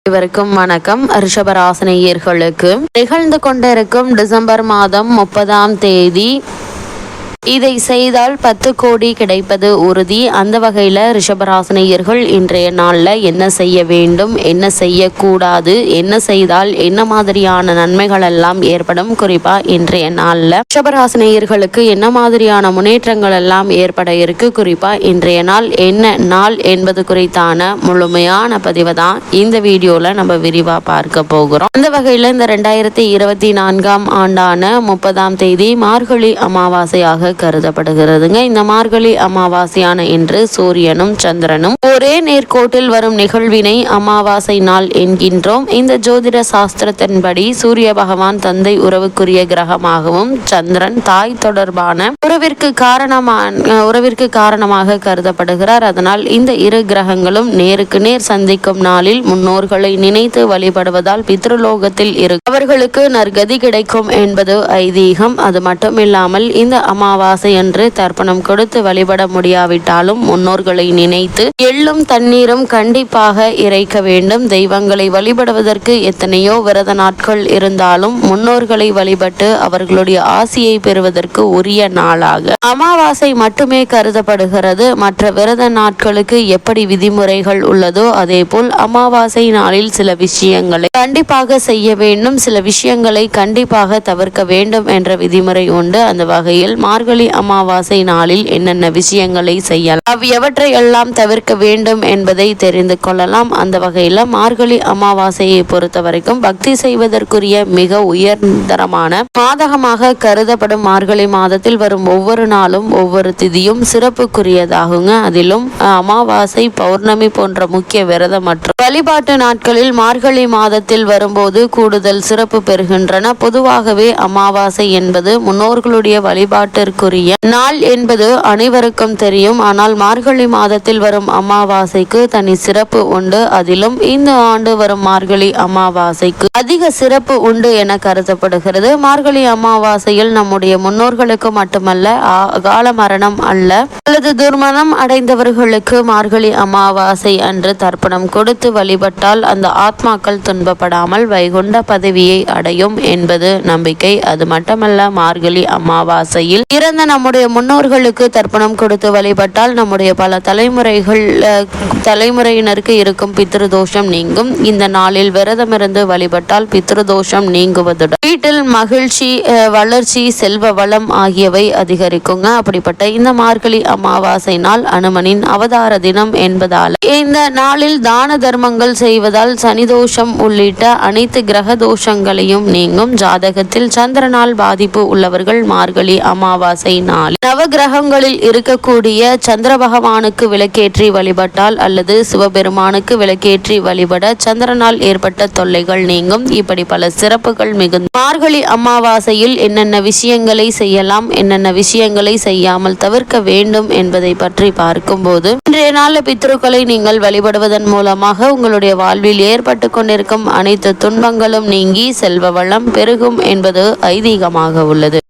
இவருக்கும் வணக்கம். ரிஷபராசினியர்களுக்கு நிகழ்ந்து கொண்டிருக்கும் டிசம்பர் மாதம் 30ஆம் தேதி இதை செய்தால் 10 கோடி கிடைப்பது உறுதி. அந்த வகையில் ரிஷபராசினியர்கள் இன்றைய நாளில் என்ன செய்ய வேண்டும், என்ன செய்யக்கூடாது, என்ன செய்தால் என்ன மாதிரியான நன்மைகள் எல்லாம் ஏற்படும், குறிப்பாக இன்றைய நாளில் ரிஷபராசினியர்களுக்கு என்ன மாதிரியான முன்னேற்றங்கள் எல்லாம் ஏற்பட இருக்கு, குறிப்பாக இன்றைய நாள் என்ன நாள் என்பது குறித்தான முழுமையான பதிவை தான் இந்த வீடியோவில் நம்ம விரிவாக பார்க்க போகிறோம். அந்த வகையில் இந்த 2024ஆம் ஆண்டான 30ஆம் தேதி மார்கழி அமாவாசையாக கருதப்படுகிறதுங்க. இந்த மார்கழி அமாவாசையான இன்று சூரியனும் சந்திரனும் ஒரே நேர்கோட்டில் வரும் நிகழ்வினை அமாவாசை நாள் என்கின்றோம். இந்த ஜோதிட சாஸ்திரத்தின்படி சூரிய பகவான் தந்தை உறவுக்குரிய கிரகமாகவும் சந்திரன் தாய் தொடர்பான உறவிற்கு காரணமாக கருதப்படுகிறார். அதனால் இந்த இரு கிரகங்களும் நேருக்கு நேர் சந்திக்கும் நாளில் முன்னோர்களை நினைத்து வழிபடுவதால் பித்ருலோகத்தில் அவர்களுக்கு நற்கதி கிடைக்கும் என்பது ஐதீகம். அது மட்டுமில்லாமல் இந்த அமாவாசை என்று தர்ப்பணம் கொடுத்து வழிபட முடியாவிட்டாலும் முன்னோர்களை நினைத்து எள்ளும் தண்ணீரும் கண்டிப்பாக இறைக்க வேண்டும். தெய்வங்களை வழிபடுவதற்கு எத்தனையோ விரத நாட்கள் இருந்தாலும் முன்னோர்களை வழிபட்டு அவர்களுடைய ஆசியை பெறுவதற்கு உரிய நாளாக அமாவாசை மட்டுமே கருதப்படுகிறது. மற்ற விரத நாட்களுக்கு எப்படி விதிமுறைகள் உள்ளதோ அதே போல் அமாவாசை நாளில் சில விஷயங்களை கண்டிப்பாக செய்ய வேண்டும், சில விஷயங்களை கண்டிப்பாக தவிர்க்க வேண்டும் என்ற விதிமுறை உண்டு. அந்த வகையில் மார்கழி அமாவாசை நாளில் என்னென்ன விஷயங்களை செய்யலாம், எவற்றை எல்லாம் தவிர்க்க வேண்டும் என்பதை தெரிந்து கொள்ளலாம். அந்த வகையில் மார்கழி அமாவாசையை பொறுத்த வரைக்கும் பக்தி செய்வதற்குரிய மிக உயர்தரமான மாதகமாக கருதப்படும் மார்கழி மாதத்தில் வரும் ஒவ்வொரு நாளும் ஒவ்வொரு திதியும் சிறப்புக்குரியதாகுங்க. அதிலும் அமாவாசை, பௌர்ணமி போன்ற முக்கிய விரதம் மற்றும் வழிபாட்டு நாட்களில் மார்கழி மாதத்தில் வரும்போது கூடுதல் சிறப்பு பெறுகின்றன. பொதுவாகவே அமாவாசை என்பது முன்னோர்களுடைய வழிபாட்டிற்குரிய நாள் என்பது அனைவருக்கும் தெரியும். ஆனால் மார்கழி மாதத்தில் வரும் அமாவாசைக்கு தனி சிறப்பு உண்டு. அதிலும் இந்த ஆண்டு வரும் மார்கழி அமாவாசைக்கு அதிக சிறப்பு உண்டு என கருதப்படுகிறது. மார்கழி அமாவாசையில் நம்முடைய முன்னோர்களுக்கு மட்டுமல்ல, அகால மரணம் அல்லது துர்மணம் அடைந்தவர்களுக்கு மார்கழி அமாவாசை அன்று தர்ப்பணம் கொடுத்து வழிபட்டால் அந்த ஆத்மாக்கள் துன்பப்படாமல் வைகுண்ட பதவியை அடையும் என்பது நம்பிக்கை. அது மட்டுமல்ல, மார்கழி அமாவாசையில் இறந்த நம்முடைய முன்னோர்களுக்கு தர்ப்பணம் கொடுத்து வழிபட்டால் நம்முடைய பல தலைமுறையினருக்கு இருக்கும் பித்ருதோஷம் நீங்கும். இந்த நாளில் விரதமிருந்து வழிபட்டால் பித்ருதோஷம் நீங்குவதுடன் வீட்டில் மகிழ்ச்சி, வளர்ச்சி, செல்வ வளம் ஆகியவை அதிகரிக்குங்க. அப்படிப்பட்ட இந்த மார்கழி அமாவாசை நாள் அனுமனின் அவதார தினம் என்பதால் இந்த நாளில் தான தர்மங்கள் செய்வதால் சனிதோஷம் உள்ளிட்ட அனைத்து கிரக தோஷங்களையும் நீங்கும். ஜாதகத்தில் சந்திரனால் பாதிப்பு உள்ளவர்கள் மார்கழி அமாவாசை நாள் நவகிரகங்களில் இருக்கக்கூடிய சந்திர பகவானுக்கு விளக்கேற்றி வழிபட்டால் அல்லது சிவபெருமானுக்கு விளக்கேற்றி வழிபட சந்திரனால் ஏற்பட்ட தொல்லைகள் நீங்கும். இப்படி பல சிறப்புகள் மிகுந்த மார்கழி அமாவாசையில் என்னென்ன விஷயங்களை செய்யலாம், என்னென்ன விஷயங்களை செய்யாமல் தவிர்க்க வேண்டும் என்பதை பற்றி பார்க்கும்போது இன்றைய நாளில் பித்ருக்களை நீங்கள் வழிபடுவதன் மூலமாக உங்களுடைய வாழ்வில் ஏற்பட்டு கொண்டிருக்கும் அனைத்து துன்பங்களும் நீங்கி செல்வ வளம் பெருகும் என்பது ஐதீகமாக உள்ளது.